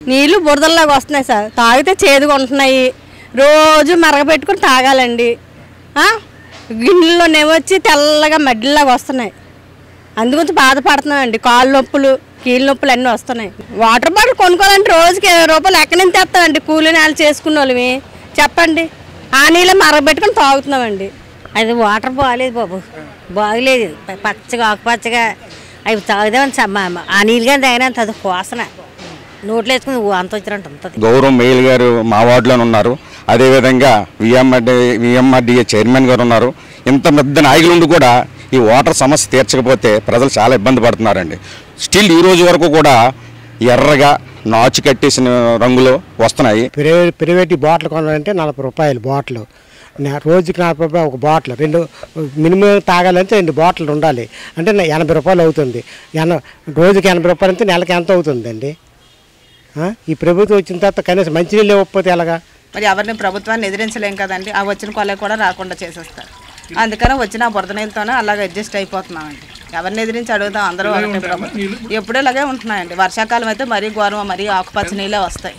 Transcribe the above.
నీళ్లు బురదల్లాగా వస్తున్నాయి సార్, తాగితే చేదుగా ఉంటున్నాయి. రోజు మరగబెట్టుకుని తాగాలండి. గిన్నెల్లో నెవచ్చి తెల్లగా మడ్డిలాగా వస్తున్నాయి. అందుగురించి బాధపడుతున్నామండి. కాళ్ళు నొప్పులు, కీళ్ళ నొప్పులు అన్నీ వస్తున్నాయి. వాటర్ బాటిల్ కొనుక్కోవాలంటే రోజుకి 20 రూపాయలు ఎక్కడి నుంచి తెస్తామండి? కూలి నేలు చేసుకున్న వాళ్ళవి చెప్పండి. ఆ నీళ్ళే మరగబెట్టుకుని తాగుతున్నామండి. అది వాటర్ బాగలేదు బాబు, బాగలేదు. పచ్చగా ఆకుపచ్చగా అవి తాగుదామని ఆ నీళ్ళు కానీ తాగినంత అది కోసన నోట్లో వేసుకుని అంత వచ్చినట్టు ఉంటుంది. గౌరవ్ మెయిల్ గారు మా వార్డులోనే ఉన్నారు. అదేవిధంగా విఎంఆర్డీఏ చైర్మన్ గారు ఉన్నారు. ఇంత పెద్ద నాయకులుండి కూడా ఈ వాటర్ సమస్య తీర్చకపోతే ప్రజలు చాలా ఇబ్బంది పడుతున్నారండి. స్టిల్ ఈ రోజు వరకు కూడా ఎర్రగా నాచు కట్టేసిన రంగులో వస్తున్నాయి. ప్రైవేట్ బాటిల్ కొనాలంటే 40 రూపాయలు బాటిల్, రోజుకి 40 రూపాయలు ఒక బాటిల్. మినిమం తాగాలంటే 2 బాటిల్ ఉండాలి అంటే 80 రూపాయలు అవుతుంది. రోజుకి 80 రూపాయలు అంటే నెలకి ఎంత అవుతుందండి? ఈ ప్రభుత్వం వచ్చిన తర్వాత కనీసం మంచినీళ్ళు ఇవ్వకపోతే ఎలాగా? మరి ఎవరిని ప్రభుత్వాన్ని ఎదిరించలేం కదండి. ఆ వచ్చిన కొలే కూడా రాకుండా చేసేస్తారు. అందుకని వచ్చిన బురద నీళ్ళతోనే అలాగ అడ్జస్ట్ అయిపోతున్నామండి. ఎవరిని ఎదిరించి అడుగుతాం? అందరూ ఎప్పుడూ ఇలాగే ఉంటున్నాయండి. వర్షాకాలం అయితే మరీ ఘోరం, మరీ ఆకుపచ్చ నీళ్ళే వస్తాయి.